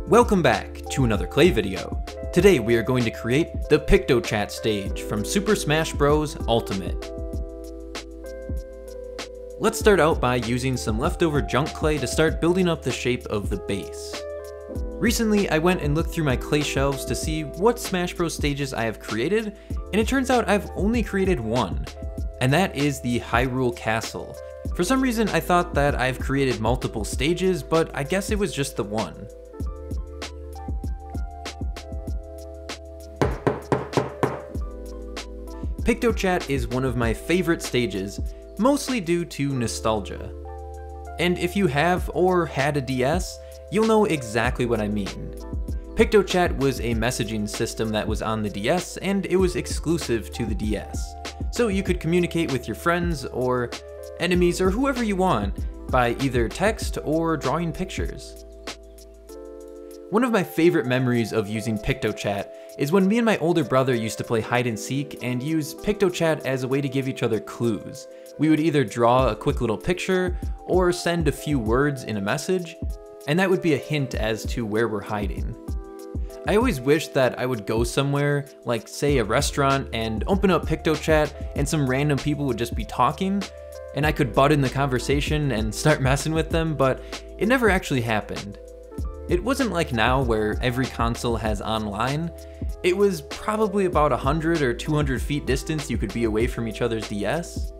Welcome back to another Clay video. Today we are going to create the PictoChat stage from Super Smash Bros. Ultimate. Let's start out by using some leftover junk clay to start building up the shape of the base. Recently I went and looked through my clay shelves to see what Smash Bros. Stages I have created, and it turns out I've only created one, and that is the Hyrule Castle. For some reason I thought that I've created multiple stages, but I guess it was just the one. PictoChat is one of my favorite stages, mostly due to nostalgia. And if you have or had a DS, you'll know exactly what I mean. PictoChat was a messaging system that was on the DS, and it was exclusive to the DS. So you could communicate with your friends or enemies or whoever you want by either text or drawing pictures. One of my favorite memories of using PictoChat is when me and my older brother used to play hide and seek and use PictoChat as a way to give each other clues. We would either draw a quick little picture or send a few words in a message, and that would be a hint as to where we're hiding. I always wished that I would go somewhere, like say a restaurant, and open up PictoChat and some random people would just be talking, and I could butt in the conversation and start messing with them, but it never actually happened. It wasn't like now where every console has online. It was probably about 100 or 200 feet distance you could be away from each other's DS.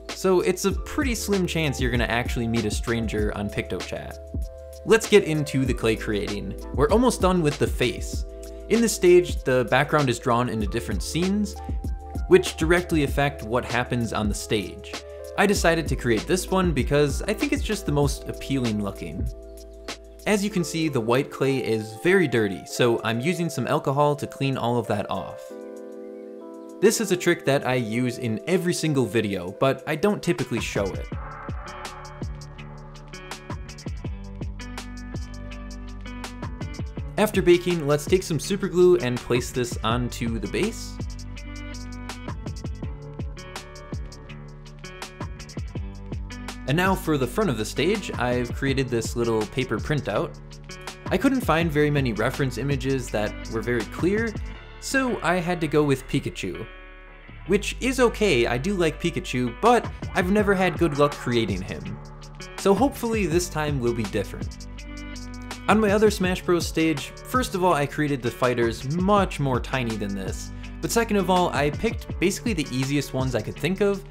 So it's a pretty slim chance you're gonna actually meet a stranger on PictoChat. Let's get into the clay creating. We're almost done with the face. In this stage, the background is drawn into different scenes, which directly affect what happens on the stage. I decided to create this one because I think it's just the most appealing looking. As you can see, the white clay is very dirty, so I'm using some alcohol to clean all of that off. This is a trick that I use in every single video, but I don't typically show it. After baking, let's take some super glue and place this onto the base. And now for the front of the stage, I've created this little paper printout. I couldn't find very many reference images that were very clear, so I had to go with Pikachu. Which is okay, I do like Pikachu, but I've never had good luck creating him. So hopefully this time will be different. On my other Smash Bros. Stage, first of all I created the fighters much more tiny than this, but second of all I picked basically the easiest ones I could think of.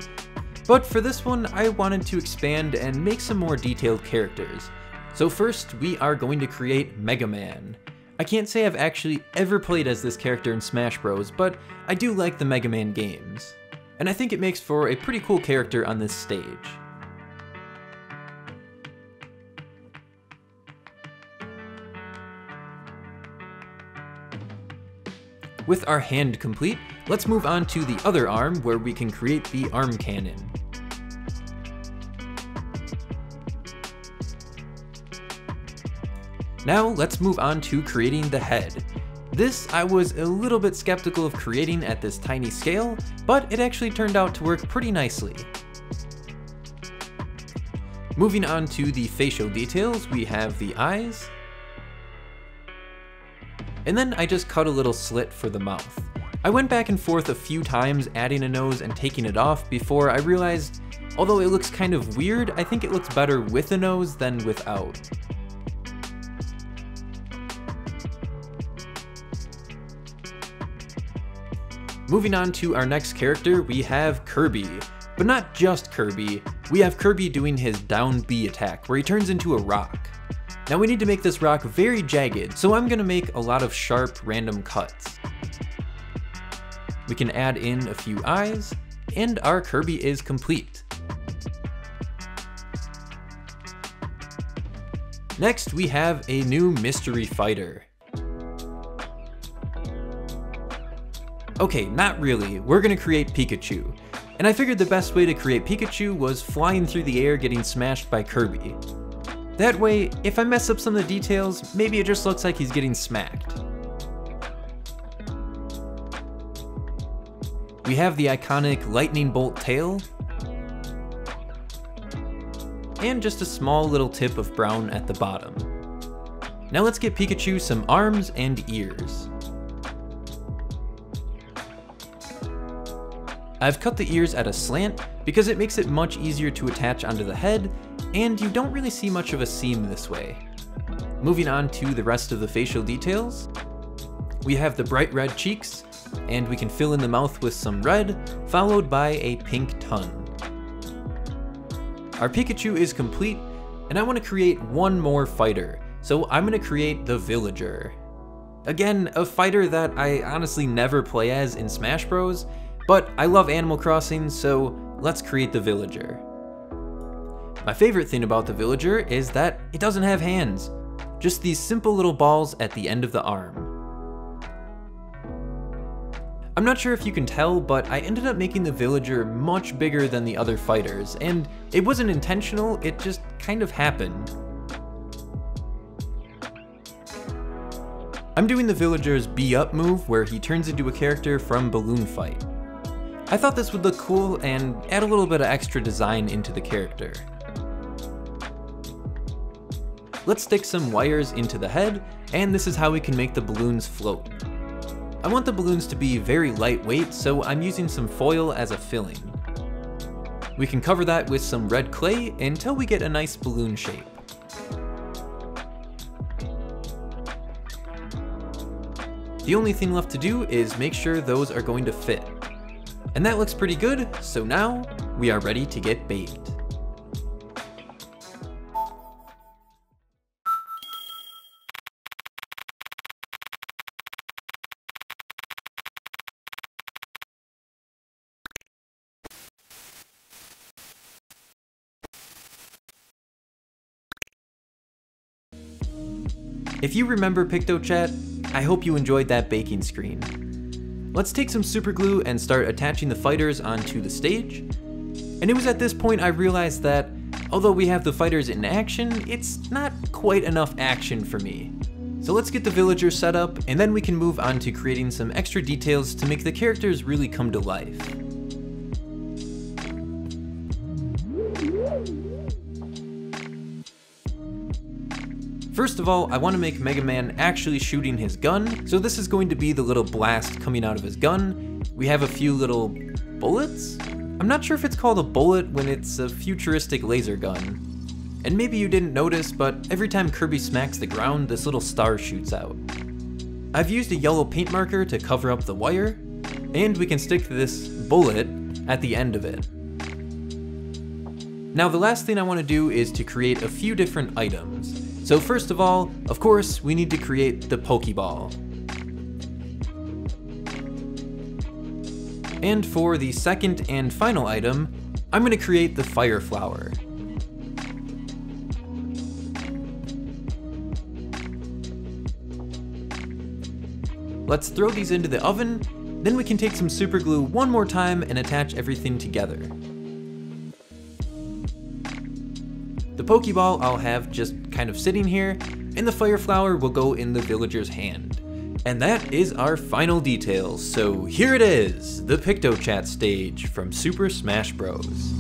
But for this one, I wanted to expand and make some more detailed characters. So first, we are going to create Mega Man. I can't say I've actually ever played as this character in Smash Bros, but I do like the Mega Man games. And I think it makes for a pretty cool character on this stage. With our hand complete, let's move on to the other arm where we can create the arm cannon. Now let's move on to creating the head. This I was a little bit skeptical of creating at this tiny scale, but it actually turned out to work pretty nicely. Moving on to the facial details, we have the eyes. And then I just cut a little slit for the mouth. I went back and forth a few times adding a nose and taking it off before I realized, although it looks kind of weird, I think it looks better with a nose than without. Moving on to our next character, we have Kirby. But not just Kirby, we have Kirby doing his down B attack, where he turns into a rock. Now we need to make this rock very jagged, so I'm gonna make a lot of sharp, random cuts. We can add in a few eyes, and our Kirby is complete. Next, we have a new mystery fighter. Okay, not really, we're gonna create Pikachu. And I figured the best way to create Pikachu was flying through the air getting smashed by Kirby. That way, if I mess up some of the details, maybe it just looks like he's getting smacked. We have the iconic lightning bolt tail, and just a small little tip of brown at the bottom. Now let's get Pikachu some arms and ears. I've cut the ears at a slant because it makes it much easier to attach onto the head, and you don't really see much of a seam this way. Moving on to the rest of the facial details, we have the bright red cheeks, and we can fill in the mouth with some red, followed by a pink tongue. Our Pikachu is complete, and I want to create one more fighter, so I'm going to create the Villager. Again, a fighter that I honestly never play as in Smash Bros, but I love Animal Crossing, so let's create the Villager. My favorite thing about the Villager is that it doesn't have hands, just these simple little balls at the end of the arm. I'm not sure if you can tell, but I ended up making the Villager much bigger than the other fighters, and it wasn't intentional, it just kind of happened. I'm doing the Villager's B-Up move, where he turns into a character from Balloon Fight. I thought this would look cool and add a little bit of extra design into the character. Let's stick some wires into the head, and this is how we can make the balloons float. I want the balloons to be very lightweight, so I'm using some foil as a filling. We can cover that with some red clay until we get a nice balloon shape. The only thing left to do is make sure those are going to fit. And that looks pretty good, so now we are ready to get baked. If you remember PictoChat, I hope you enjoyed that baking screen. Let's take some super glue and start attaching the fighters onto the stage. And it was at this point I realized that, although we have the fighters in action, it's not quite enough action for me. So let's get the Villager set up, and then we can move on to creating some extra details to make the characters really come to life. First of all, I want to make Mega Man actually shooting his gun, so this is going to be the little blast coming out of his gun. We have a few little bullets? I'm not sure if it's called a bullet when it's a futuristic laser gun. And maybe you didn't notice, but every time Kirby smacks the ground, this little star shoots out. I've used a yellow paint marker to cover up the wire, and we can stick this bullet at the end of it. Now the last thing I want to do is to create a few different items. So first of all, of course, we need to create the Pokeball. And for the second and final item, I'm going to create the Fire Flower. Let's throw these into the oven, then we can take some super glue one more time and attach everything together. The Pokeball I'll have just kind of sitting here, and the Fire Flower will go in the Villager's hand. And that is our final details, so here it is, the PictoChat stage from Super Smash Bros.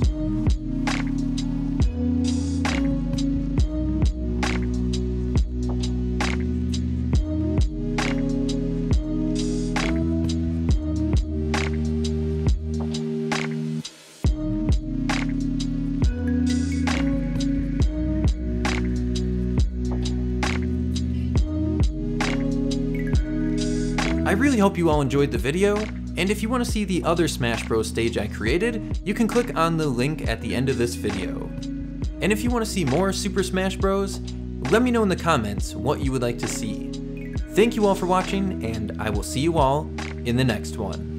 I really hope you all enjoyed the video, and if you want to see the other Smash Bros stage I created, you can click on the link at the end of this video. And if you want to see more Super Smash Bros, let me know in the comments what you would like to see. Thank you all for watching, and I will see you all in the next one.